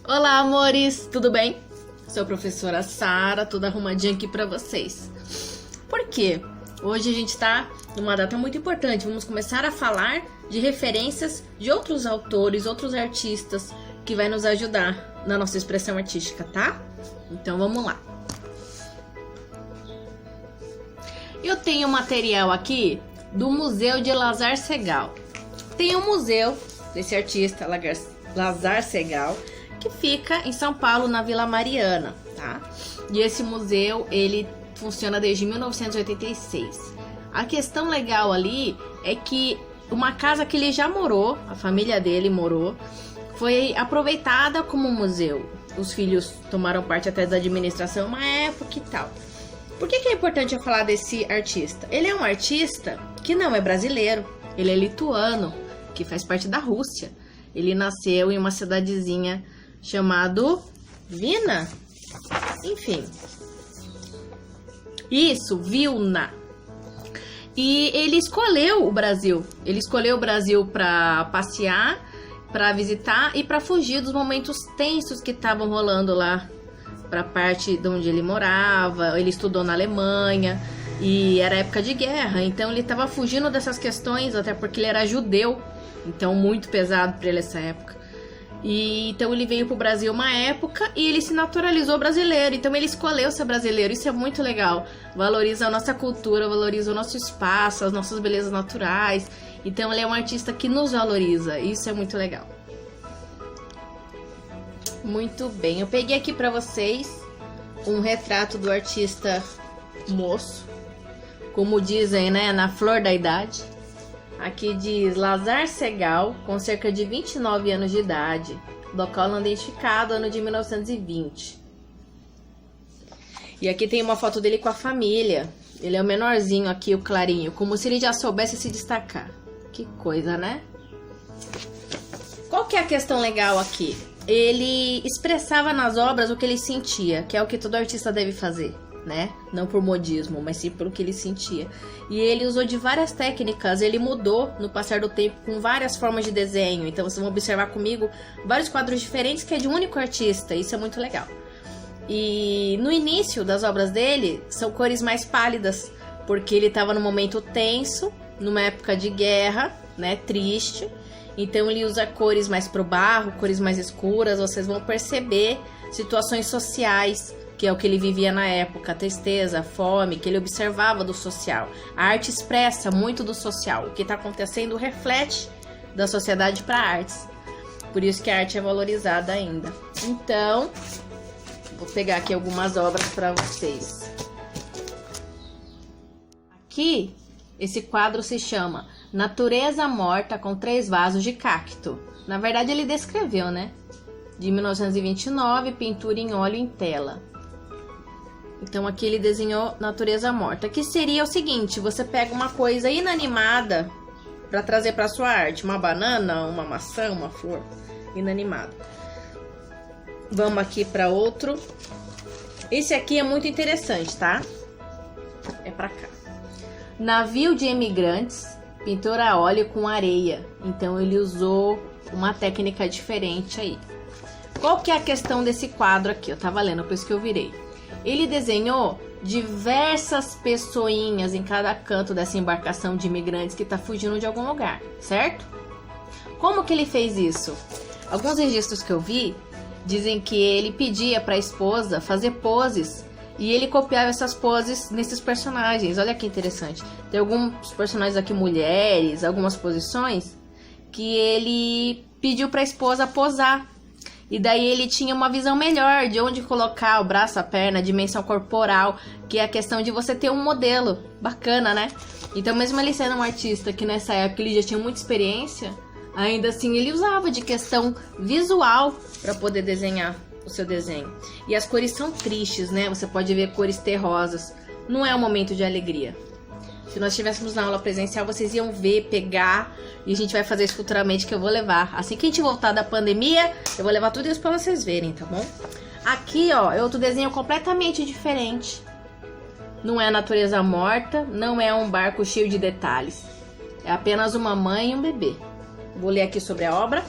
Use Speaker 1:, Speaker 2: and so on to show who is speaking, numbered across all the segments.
Speaker 1: Olá, amores, tudo bem? Sou a professora Sara, toda arrumadinha aqui pra vocês. Por quê? Hoje a gente tá numa data muito importante. Vamos começar a falar de referências de outros autores, outros artistas que vai nos ajudar na nossa expressão artística, tá? Então vamos lá. Eu tenho material aqui do Museu de Lazar Segal. Tem um museu desse artista, Lazar Segal, que fica em São Paulo, na Vila Mariana, tá? E esse museu, ele funciona desde 1986. A questão legal ali é que uma casa que ele já morou, a família dele morou, foi aproveitada como museu. Os filhos tomaram parte até da administração uma época e tal. Por que é importante eu falar desse artista? Ele é um artista que não é brasileiro, ele é lituano, que faz parte da Rússia. Ele nasceu em uma cidadezinha chamada Vilna. Enfim. Isso, Vilna. E ele escolheu o Brasil. Ele escolheu o Brasil para passear, para visitar e para fugir dos momentos tensos que estavam rolando lá para a parte de onde ele morava. Ele estudou na Alemanha e era época de guerra, então ele estava fugindo dessas questões, até porque ele era judeu, então muito pesado para ele essa época. E então ele veio pro Brasil uma época e ele se naturalizou brasileiro, então ele escolheu ser brasileiro. Isso é muito legal, valoriza a nossa cultura, valoriza o nosso espaço, as nossas belezas naturais. Então ele é um artista que nos valoriza, isso é muito legal. Muito bem, eu peguei aqui pra vocês um retrato do artista moço, como dizem, né, na flor da idade. Aqui diz Lazar Segal, com cerca de 29 anos de idade, local não identificado, ano de 1920. E aqui tem uma foto dele com a família. Ele é o menorzinho aqui, o clarinho, como se ele já soubesse se destacar. Que coisa, né? Qual que é a questão legal aqui? Ele expressava nas obras o que ele sentia, que é o que todo artista deve fazer, né? Não por modismo, mas sim pelo que ele sentia. E ele usou de várias técnicas, ele mudou no passar do tempo com várias formas de desenho. Então vocês vão observar comigo vários quadros diferentes que é de um único artista, isso é muito legal. E no início das obras dele, são cores mais pálidas, porque ele estava num momento tenso, numa época de guerra, né, triste. Então ele usa cores mais pro barro, cores mais escuras, vocês vão perceber situações sociais, que é o que ele vivia na época, a tristeza, a fome, que ele observava do social. A arte expressa muito do social, o que está acontecendo reflete da sociedade para artes. Por isso que a arte é valorizada ainda. Então, vou pegar aqui algumas obras para vocês. Aqui, esse quadro se chama Natureza Morta com 3 vasos de cacto. Na verdade, ele descreveu, né? De 1929, pintura em óleo em tela. Então aqui ele desenhou natureza morta, que seria o seguinte: você pega uma coisa inanimada para trazer para sua arte, uma banana, uma maçã, uma flor inanimada. Vamos aqui para outro. Esse aqui é muito interessante, tá? É para cá. Navio de Emigrantes, pintura a óleo com areia. Então ele usou uma técnica diferente aí. Qual que é a questão desse quadro aqui? Eu tava lendo, por isso que eu virei. Ele desenhou diversas pessoinhas em cada canto dessa embarcação de imigrantes que está fugindo de algum lugar, certo? Como que ele fez isso? Alguns registros que eu vi dizem que ele pedia para a esposa fazer poses e ele copiava essas poses nesses personagens. Olha que interessante. Tem alguns personagens aqui, mulheres, algumas posições que ele pediu para a esposa posar. E daí ele tinha uma visão melhor de onde colocar o braço, a perna, a dimensão corporal, que é a questão de você ter um modelo bacana, né? Então mesmo ele sendo um artista que nessa época ele já tinha muita experiência, ainda assim ele usava de questão visual para poder desenhar o seu desenho. E as cores são tristes, né? Você pode ver cores terrosas. Não é um momento de alegria. Se nós estivéssemos na aula presencial, vocês iam ver, pegar, e a gente vai fazer isso futuramente, que eu vou levar. Assim que a gente voltar da pandemia, eu vou levar tudo isso pra vocês verem, tá bom? Aqui, ó, é outro desenho completamente diferente. Não é a natureza morta, não é um barco cheio de detalhes. É apenas uma mãe e um bebê. Vou ler aqui sobre a obra.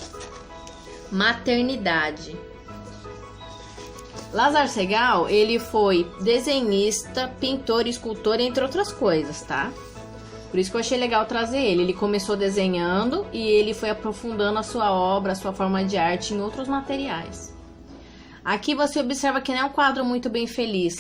Speaker 1: Maternidade. Lázaro Segall, ele foi desenhista, pintor e escultor, entre outras coisas, tá? Por isso que eu achei legal trazer ele. Ele começou desenhando e ele foi aprofundando a sua obra, a sua forma de arte em outros materiais. Aqui você observa que não é um quadro muito bem feliz,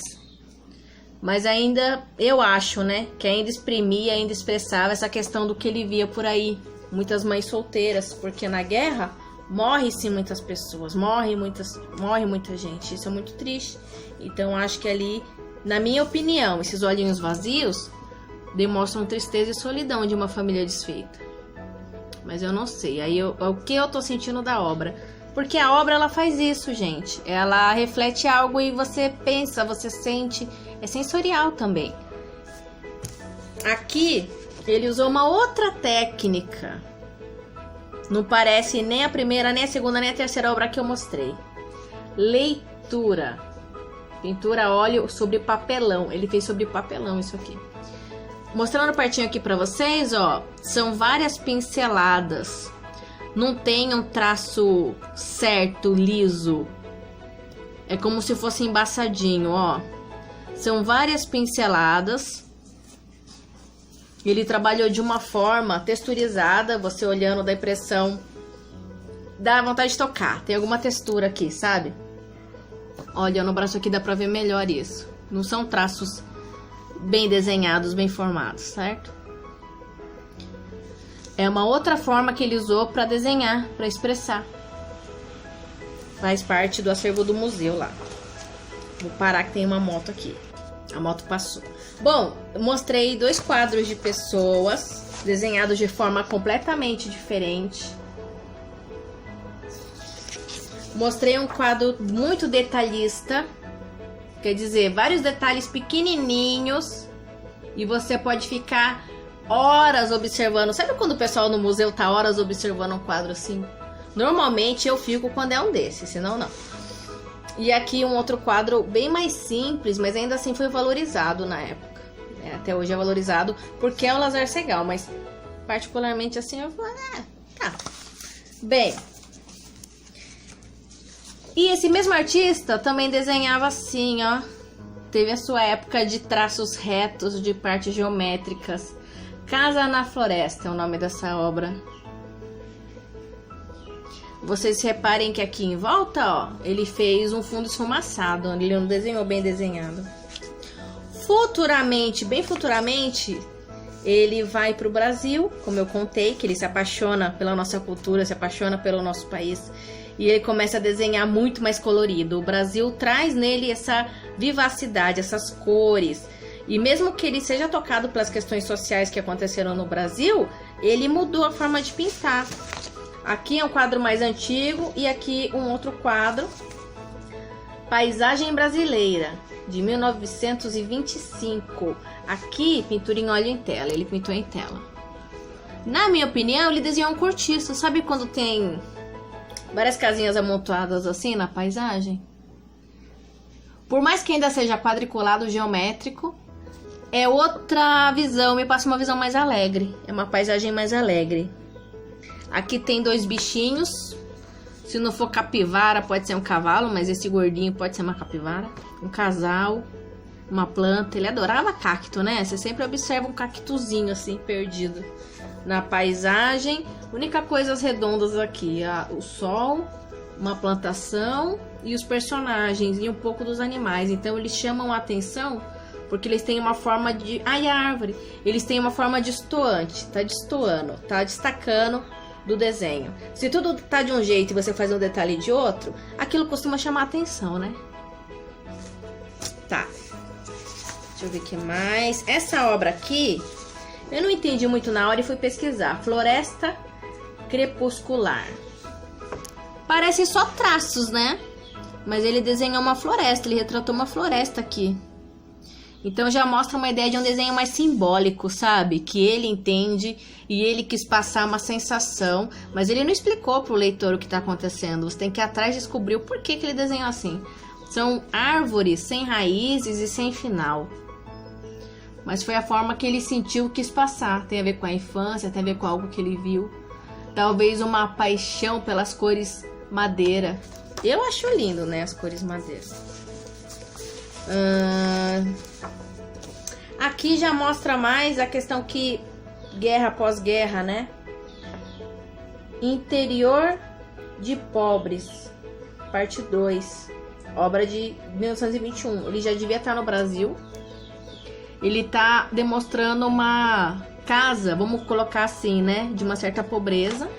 Speaker 1: mas ainda, eu acho, né, que ainda exprimia, ainda expressava essa questão do que ele via por aí. Muitas mães solteiras, porque na guerra morre-se muitas pessoas, morre muita gente. Isso é muito triste. Então acho que ali, na minha opinião, esses olhinhos vazios demonstram tristeza e solidão de uma família desfeita. Mas eu não sei. Aí o que eu tô sentindo da obra? Porque a obra, ela faz isso, gente. Ela reflete algo e você pensa, você sente. É sensorial também. Aqui, ele usou uma outra técnica. Não parece nem a primeira, nem a segunda, nem a terceira obra que eu mostrei. Leitura. Pintura a óleo sobre papelão. Ele fez sobre papelão isso aqui. Mostrando pertinho aqui pra vocês, ó. São várias pinceladas. Não tem um traço certo, liso. É como se fosse embaçadinho, ó. São várias pinceladas. Ele trabalhou de uma forma texturizada. Você olhando, dá impressão, dá vontade de tocar. Tem alguma textura aqui, sabe? Olha, no braço aqui dá pra ver melhor isso. Não são traços bem desenhados, bem formados, certo? É uma outra forma que ele usou para desenhar, para expressar. Faz parte do acervo do museu lá. Vou parar que tem uma moto aqui. A moto passou. Bom, eu mostrei 2 quadros de pessoas desenhados de forma completamente diferente. Mostrei um quadro muito detalhista. Quer dizer, vários detalhes pequenininhos. E você pode ficar horas observando. Sabe quando o pessoal no museu tá horas observando um quadro assim? Normalmente eu fico quando é um desses, senão não. E aqui um outro quadro bem mais simples, mas ainda assim foi valorizado na época. Até hoje é valorizado porque é o Lázaro Segall, mas particularmente assim eu falo, tá. Bem. E esse mesmo artista também desenhava assim, ó. Teve a sua época de traços retos, de partes geométricas. Casa na Floresta é o nome dessa obra. Vocês reparem que aqui em volta, ó, ele fez um fundo esfumaçado. Ele não desenhou bem desenhado. Futuramente, bem futuramente, ele vai para o Brasil, como eu contei, que ele se apaixona pela nossa cultura, se apaixona pelo nosso país. E ele começa a desenhar muito mais colorido. O Brasil traz nele essa vivacidade, essas cores. E mesmo que ele seja tocado pelas questões sociais que aconteceram no Brasil, ele mudou a forma de pintar. Aqui é um quadro mais antigo e aqui um outro quadro. Paisagem Brasileira, de 1925. Aqui, pintura em óleo em tela. Ele pintou em tela. Na minha opinião, ele desenhou um cortiço. Sabe quando tem várias casinhas amontoadas assim na paisagem? Por mais que ainda seja quadriculado geométrico, é outra visão, me passa uma visão mais alegre. É uma paisagem mais alegre. Aqui tem 2 bichinhos. Se não for capivara, pode ser um cavalo, mas esse gordinho pode ser uma capivara. Um casal, uma planta. Ele adorava cacto, né? Você sempre observa um cactuzinho assim, perdido na paisagem. Única coisas redondas aqui, o sol, uma plantação e os personagens e um pouco dos animais. Então eles chamam a atenção porque eles têm uma forma de... Ai, a árvore! Eles têm uma forma destoante, tá destoando, tá destacando do desenho. Se tudo tá de um jeito e você faz um detalhe de outro, aquilo costuma chamar a atenção, né? Tá. Deixa eu ver o que mais. Essa obra aqui, eu não entendi muito na hora e fui pesquisar. Floresta Crepuscular. Parece só traços, né? Mas ele desenhou uma floresta, ele retratou uma floresta aqui. Então já mostra uma ideia de um desenho mais simbólico, sabe? Que ele entende e ele quis passar uma sensação, mas ele não explicou pro leitor o que tá acontecendo. Você tem que ir atrás e descobrir o porquê que ele desenhou assim. São árvores sem raízes e sem final. Mas foi a forma que ele sentiu, quis passar. Tem a ver com a infância, tem a ver com algo que ele viu. Talvez uma paixão pelas cores madeira. Eu acho lindo, né, as cores madeira. Aqui já mostra mais a questão que guerra após guerra, né? Interior de Pobres, parte 2, obra de 1921. Ele já devia estar no Brasil. Ele tá demonstrando uma casa, vamos colocar assim, né? De uma certa pobreza.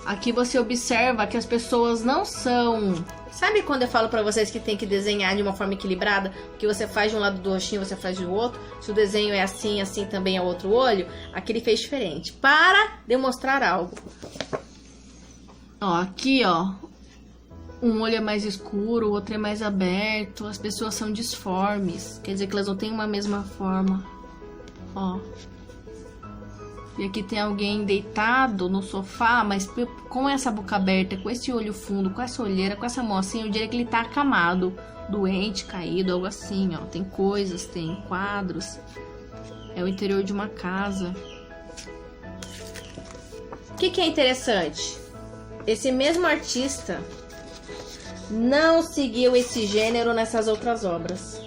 Speaker 1: Aqui você observa que as pessoas não são... Sabe quando eu falo pra vocês que tem que desenhar de uma forma equilibrada? Que você faz de um lado do rostinho, você faz do outro. Se o desenho é assim, assim também é outro olho. Aqui ele fez diferente, para demonstrar algo. Ó, aqui, ó. Um olho é mais escuro, o outro é mais aberto. As pessoas são disformes. Quer dizer que elas não têm uma mesma forma. Ó. E aqui tem alguém deitado no sofá, mas com essa boca aberta, com esse olho fundo, com essa olheira, com essa mão assim, eu diria que ele tá acamado, doente, caído, algo assim, ó. Tem coisas, tem quadros. É o interior de uma casa. O que é interessante? Esse mesmo artista não seguiu esse gênero nessas outras obras.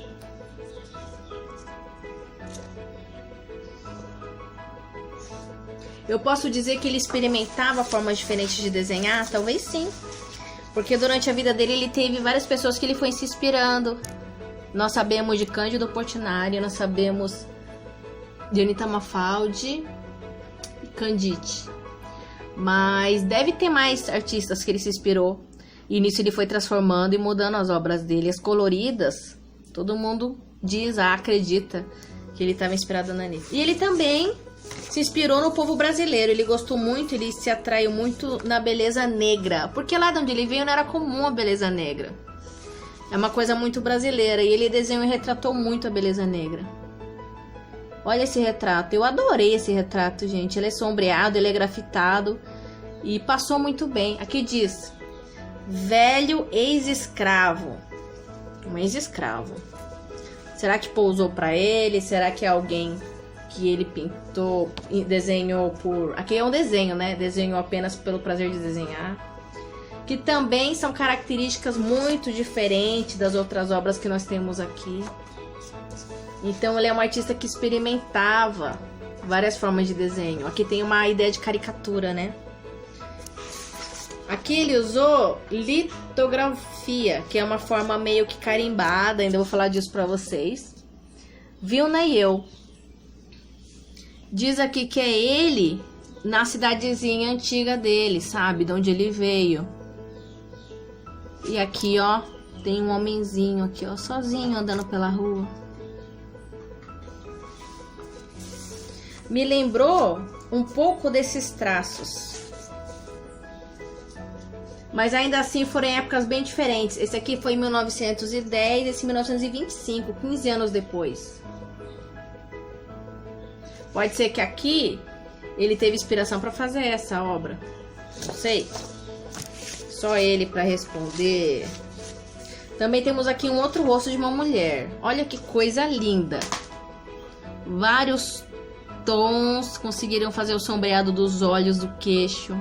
Speaker 1: Eu posso dizer que ele experimentava formas diferentes de desenhar? Talvez sim. Porque durante a vida dele ele teve várias pessoas que ele foi se inspirando. Nós sabemos de Cândido Portinari, nós sabemos de Anita Mafaldi e Candide. Mas deve ter mais artistas que ele se inspirou. E nisso ele foi transformando e mudando as obras dele. As coloridas, todo mundo diz, acredita que ele estava inspirado na Anitta. E ele também se inspirou no povo brasileiro. Ele gostou muito, ele se atraiu muito na beleza negra. Porque lá de onde ele veio não era comum a beleza negra. É uma coisa muito brasileira. E ele desenhou e retratou muito a beleza negra. Olha esse retrato. Eu adorei esse retrato, gente. Ele é sombreado, ele é grafitado. E passou muito bem. Aqui diz: velho ex-escravo. Um ex-escravo. Será que pousou pra ele? Será que é alguém que ele pintou, desenhou por... Aqui é um desenho, né? Desenhou apenas pelo prazer de desenhar. Que também são características muito diferentes das outras obras que nós temos aqui. Então ele é um artista que experimentava várias formas de desenho. Aqui tem uma ideia de caricatura, né? Aqui ele usou litografia, que é uma forma meio que carimbada. Ainda vou falar disso pra vocês. Vilna e eu. Diz aqui que é ele na cidadezinha antiga dele, sabe? De onde ele veio. E aqui, ó, tem um homenzinho aqui, ó, sozinho andando pela rua. Me lembrou um pouco desses traços. Mas ainda assim foram em épocas bem diferentes. Esse aqui foi em 1910, esse em 1925, 15 anos depois. Pode ser que aqui ele teve inspiração para fazer essa obra. Não sei. Só ele para responder. Também temos aqui um outro rosto de uma mulher. Olha que coisa linda. Vários tons conseguiram fazer o sombreado dos olhos, do queixo.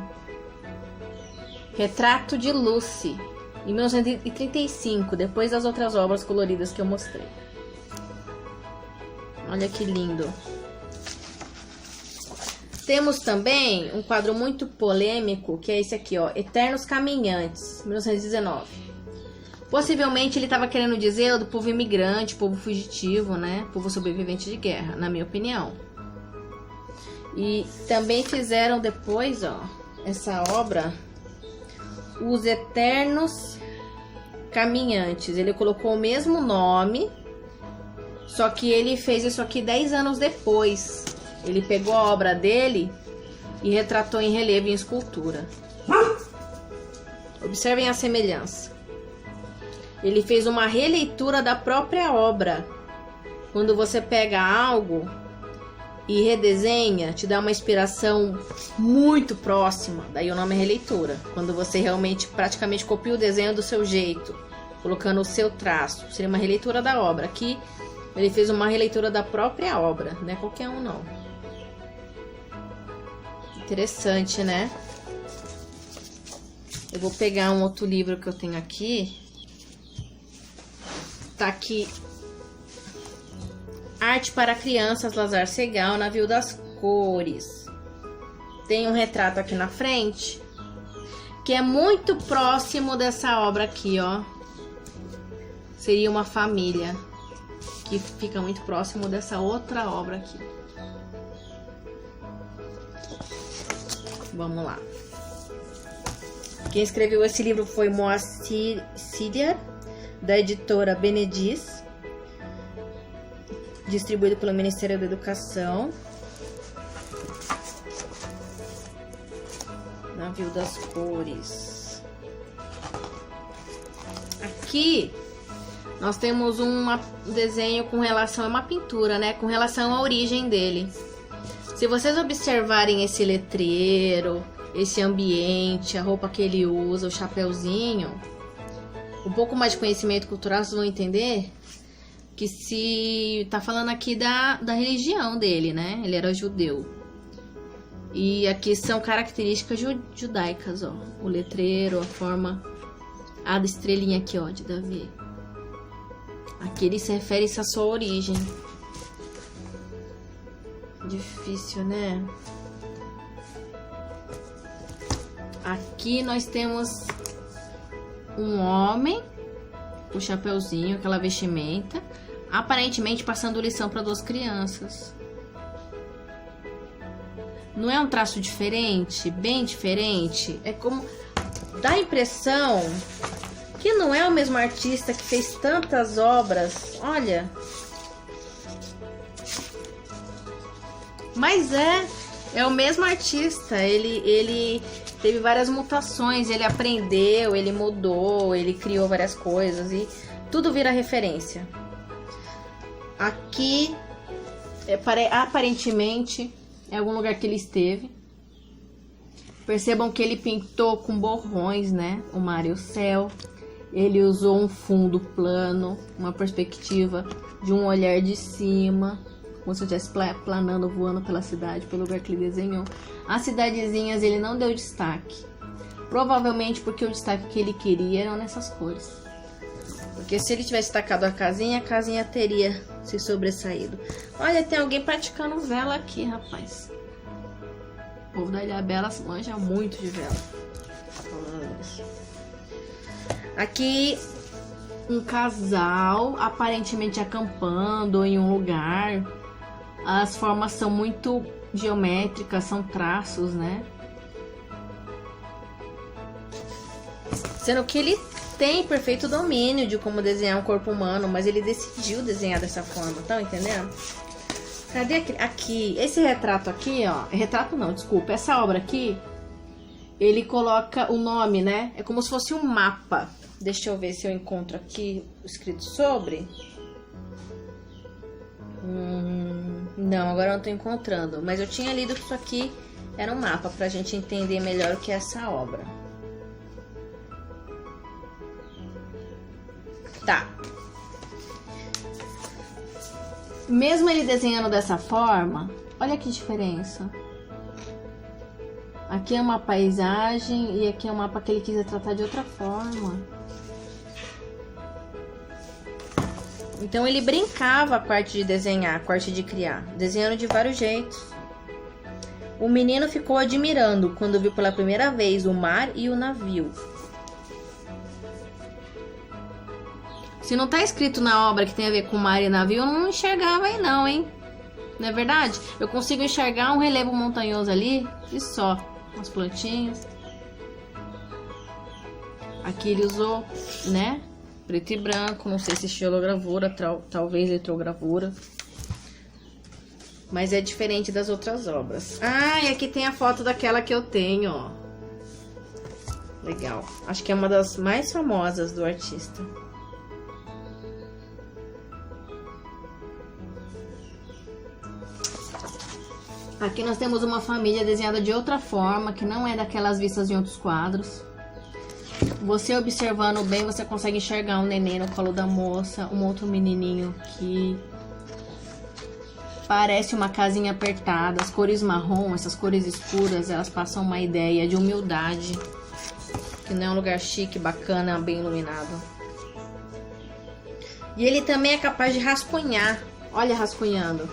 Speaker 1: Retrato de Lucy, em 1935, depois das outras obras coloridas que eu mostrei. Olha que lindo. Temos também um quadro muito polêmico, que é esse aqui, ó, Eternos Caminhantes, 1919. Possivelmente ele estava querendo dizer do povo imigrante, povo fugitivo, né? Povo sobrevivente de guerra, na minha opinião. E também fizeram depois, ó, essa obra, Os Eternos Caminhantes. Ele colocou o mesmo nome, só que ele fez isso aqui 10 anos depois. Ele pegou a obra dele e retratou em relevo e em escultura. Observem a semelhança. Ele fez uma releitura da própria obra. Quando você pega algo e redesenha, te dá uma inspiração muito próxima. Daí o nome é releitura. Quando você realmente praticamente copia o desenho do seu jeito, colocando o seu traço. Seria uma releitura da obra. Aqui ele fez uma releitura da própria obra, não é qualquer um não. Interessante, né? Eu vou pegar um outro livro que eu tenho aqui. Tá aqui Arte para crianças, Lazar Segal, Navio das Cores. Tem um retrato aqui na frente, que é muito próximo dessa obra aqui, ó. Seria uma família, que fica muito próximo dessa outra obra aqui. Vamos lá. Quem escreveu esse livro foi Moacir Sidiar, da editora Benedis, distribuído pelo Ministério da Educação. Navio das Cores. Aqui nós temos um desenho com relação a uma pintura, né? Com relação à origem dele. Se vocês observarem esse letreiro, esse ambiente, a roupa que ele usa, o chapeuzinho, um pouco mais de conhecimento cultural, vocês vão entender que se tá falando aqui da religião dele, né? Ele era judeu. E aqui são características judaicas, ó. O letreiro, a forma, a estrelinha aqui, ó, de Davi. Aqui ele se refere à sua origem. Difícil, né? Aqui nós temos um homem, o chapeuzinho, aquela vestimenta, aparentemente passando lição para duas crianças. Não é um traço diferente? Bem diferente? É como... dá a impressão que não é o mesmo artista que fez tantas obras. Olha. Mas é o mesmo artista. Ele teve várias mutações. Ele aprendeu, ele mudou, ele criou várias coisas. E tudo vira referência. Aqui, aparentemente... é algum lugar que ele esteve. Percebam que ele pintou com borrões, né? O mar e o céu. Ele usou um fundo plano, uma perspectiva de um olhar de cima, como se eu estivesse planando, voando pela cidade, pelo lugar que ele desenhou. As cidadezinhas ele não deu destaque. Provavelmente porque o destaque que ele queria eram nessas cores. Porque se ele tivesse destacado a casinha teria se sobressaído. Olha, tem alguém praticando vela aqui, rapaz. O povo da Ilha Bela manja muito de vela. Aqui, um casal aparentemente acampando em um lugar. As formas são muito geométricas, são traços, né? Sendo que ele tem perfeito domínio de como desenhar um corpo humano, mas ele decidiu desenhar dessa forma, tá entendendo? Cadê aqui? Esse retrato aqui, ó. Retrato não, desculpa. Essa obra aqui, ele coloca o nome, né? É como se fosse um mapa. Deixa eu ver se eu encontro aqui escrito sobre. Não, agora eu não tô encontrando. Mas eu tinha lido que isso aqui era um mapa pra gente entender melhor o que é essa obra. Tá. Mesmo ele desenhando dessa forma, olha que diferença. Aqui é uma paisagem e aqui é um mapa que ele quis tratar de outra forma. Então ele brincava a parte de desenhar, a parte de criar, desenhando de vários jeitos. O menino ficou admirando quando viu pela primeira vez o mar e o navio. Se não tá escrito na obra que tem a ver com mar e navio, eu não enxergava aí não, hein? Não é verdade? Eu consigo enxergar um relevo montanhoso ali e só. As plantinhas. Aqui ele usou, né? Preto e branco, não sei se estilogravura, talvez litrogravura. Mas é diferente das outras obras. Ah, e aqui tem a foto daquela que eu tenho, ó. Legal. Acho que é uma das mais famosas do artista. Aqui nós temos uma família desenhada de outra forma, que não é daquelas vistas em outros quadros. Você observando bem, você consegue enxergar um neném no colo da moça, um outro menininho aqui. Parece uma casinha apertada, as cores marrom, essas cores escuras, elas passam uma ideia de humildade. Que não é um lugar chique, bacana, bem iluminado. E ele também é capaz de rascunhar Olha rascunhando.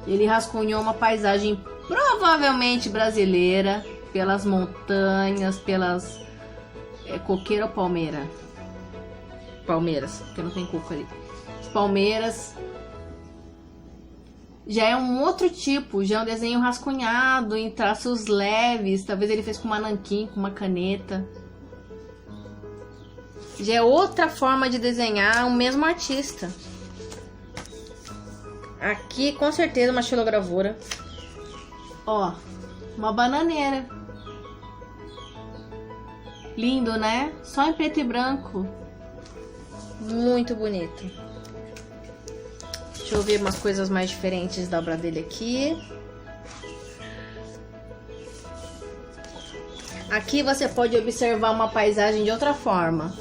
Speaker 1: Ele rascunhou uma paisagem provavelmente brasileira, pelas montanhas, pelas... coqueira ou palmeira? Palmeiras, porque não tem coco ali. As palmeiras. Já é um outro tipo, já é um desenho rascunhado, em traços leves. Talvez ele fez com uma nanquim, com uma caneta. Já é outra forma de desenhar o mesmo artista. Aqui, com certeza, uma xilogravura. Ó, uma bananeira. Lindo, né? Só em preto e branco. Muito bonito. Deixa eu ver umas coisas mais diferentes da obra dele aqui. Aqui você pode observar uma paisagem de outra forma.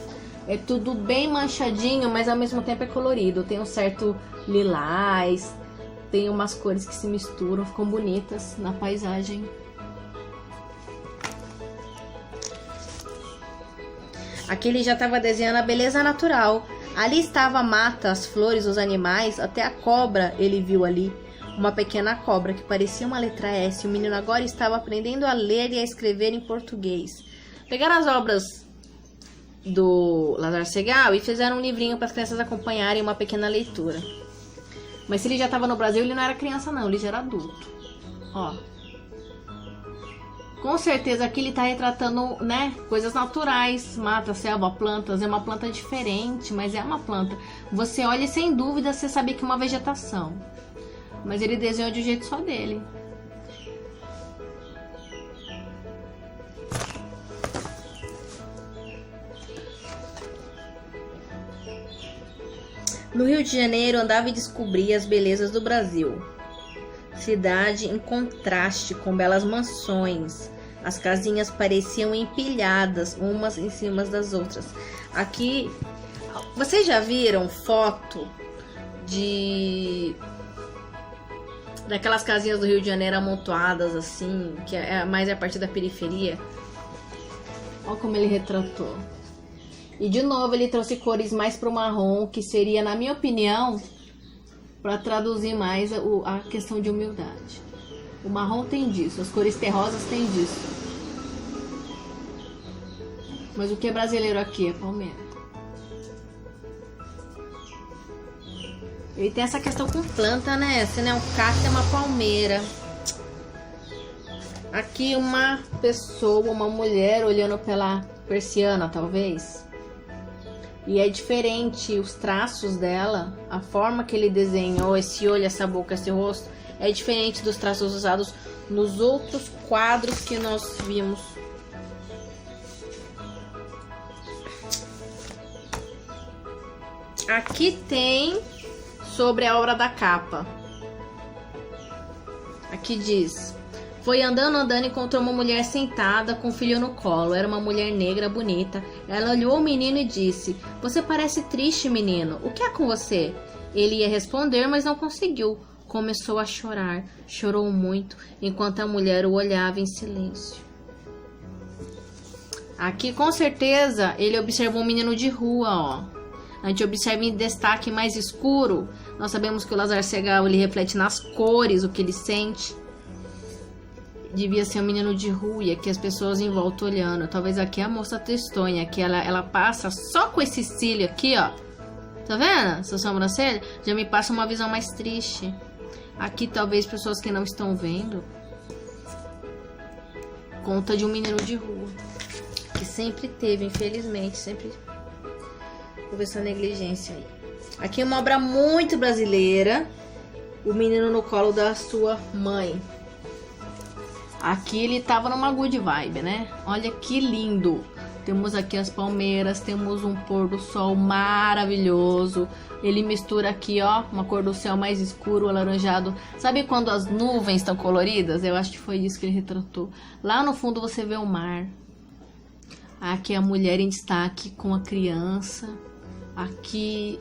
Speaker 1: É tudo bem manchadinho, mas ao mesmo tempo é colorido. Tem um certo lilás, tem umas cores que se misturam, ficam bonitas na paisagem. Aqui ele já estava desenhando a beleza natural. Ali estava a mata, as flores, os animais, até a cobra ele viu ali. Uma pequena cobra que parecia uma letra S. O menino agora estava aprendendo a ler e a escrever em português. Pegaram as obras do Lázaro Segall e fizeram um livrinho para as crianças acompanharem uma pequena leitura. Mas se ele já estava no Brasil, ele não era criança não, ele já era adulto. Ó. Com certeza aqui ele está retratando, né, coisas naturais, mata, selva, plantas. É uma planta diferente, mas é uma planta. Você olha e sem dúvida você sabe que é uma vegetação. Mas ele desenhou de um jeito só dele. No Rio de Janeiro andava e descobria as belezas do Brasil. Cidade em contraste com belas mansões. As casinhas pareciam empilhadas umas em cima das outras. Aqui, vocês já viram foto daquelas casinhas do Rio de Janeiro amontoadas assim, que é mais a partir da periferia? Olha como ele retratou. E de novo ele trouxe cores mais pro marrom, que seria, na minha opinião, para traduzir mais a questão de humildade. O marrom tem disso, as cores terrosas tem disso. Mas o que é brasileiro aqui é palmeira. Ele tem essa questão com planta, né? Se não é um cacto, é uma palmeira. Aqui uma pessoa, uma mulher olhando pela persiana, talvez. E é diferente os traços dela, a forma que ele desenhou, esse olho, essa boca, esse rosto, é diferente dos traços usados nos outros quadros que nós vimos. Aqui tem sobre a obra da capa. Aqui diz: foi andando e encontrou uma mulher sentada com um filho no colo. Era uma mulher negra bonita. Ela olhou o menino e disse: você parece triste, menino. O que é com você? Ele ia responder, mas não conseguiu. Começou a chorar. Chorou muito, enquanto a mulher o olhava em silêncio. Aqui, com certeza, ele observou um menino de rua, ó. A gente observa em destaque mais escuro. Nós sabemos que o Lázaro Segall, ele reflete nas cores o que ele sente. Devia ser um menino de rua, e aqui as pessoas em volta olhando. Talvez aqui a moça tristonha, que ela passa só com esse cílio aqui, ó. Tá vendo? Essa sobrancelha já me passa uma visão mais triste. Aqui talvez pessoas que não estão vendo. Conta de um menino de rua. Que sempre teve, infelizmente, sempre houve essa negligência aí. Aqui uma obra muito brasileira. O menino no colo da sua mãe. Aqui ele tava numa good vibe, né? Olha que lindo. Temos aqui as palmeiras, temos um pôr do sol maravilhoso. Ele mistura aqui, ó, uma cor do céu mais escuro, alaranjado. Sabe quando as nuvens estão coloridas? Eu acho que foi isso que ele retratou. Lá no fundo você vê o mar. Aqui a mulher em destaque com a criança. Aqui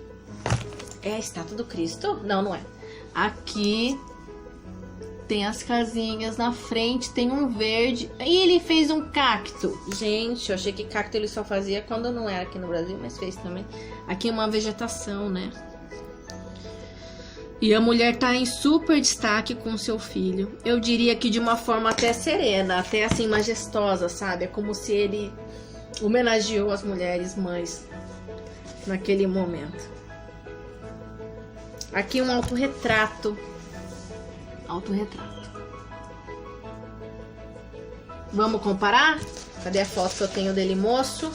Speaker 1: é a estátua do Cristo? Não, não é. Aqui tem as casinhas, na frente tem um verde. E ele fez um cacto. Gente, eu achei que cacto ele só fazia quando não era aqui no Brasil, mas fez também. Aqui uma vegetação, né? E a mulher tá em super destaque com seu filho. Eu diria que de uma forma até serena, até assim majestosa, sabe? É como se ele homenageou as mulheres mães naquele momento. Aqui um autorretrato. Autorretrato. Vamos comparar? Cadê a foto que eu tenho dele moço?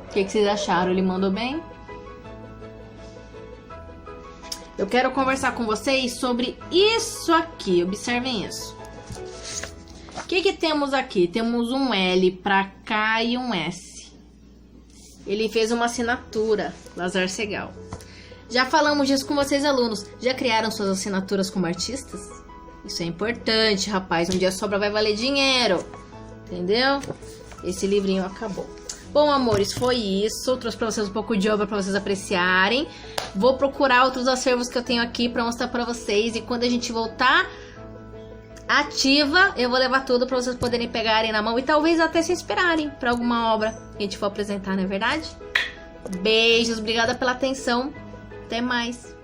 Speaker 1: O que vocês acharam? Ele mandou bem? Eu quero conversar com vocês sobre isso aqui. Observem isso. O que temos aqui? Temos um L pra cá e um S. Ele fez uma assinatura, Lazar Segal. Já falamos disso com vocês, alunos. Já criaram suas assinaturas como artistas? Isso é importante, rapaz. Um dia sobra vai valer dinheiro. Entendeu? Esse livrinho acabou. Bom, amores, foi isso. Trouxe pra vocês um pouco de obra pra vocês apreciarem. Vou procurar outros acervos que eu tenho aqui pra mostrar pra vocês. E quando a gente voltar ativa, eu vou levar tudo pra vocês poderem pegarem na mão. E talvez até se inspirarem pra alguma obra que a gente for apresentar, não é verdade? Beijos, obrigada pela atenção. Até mais.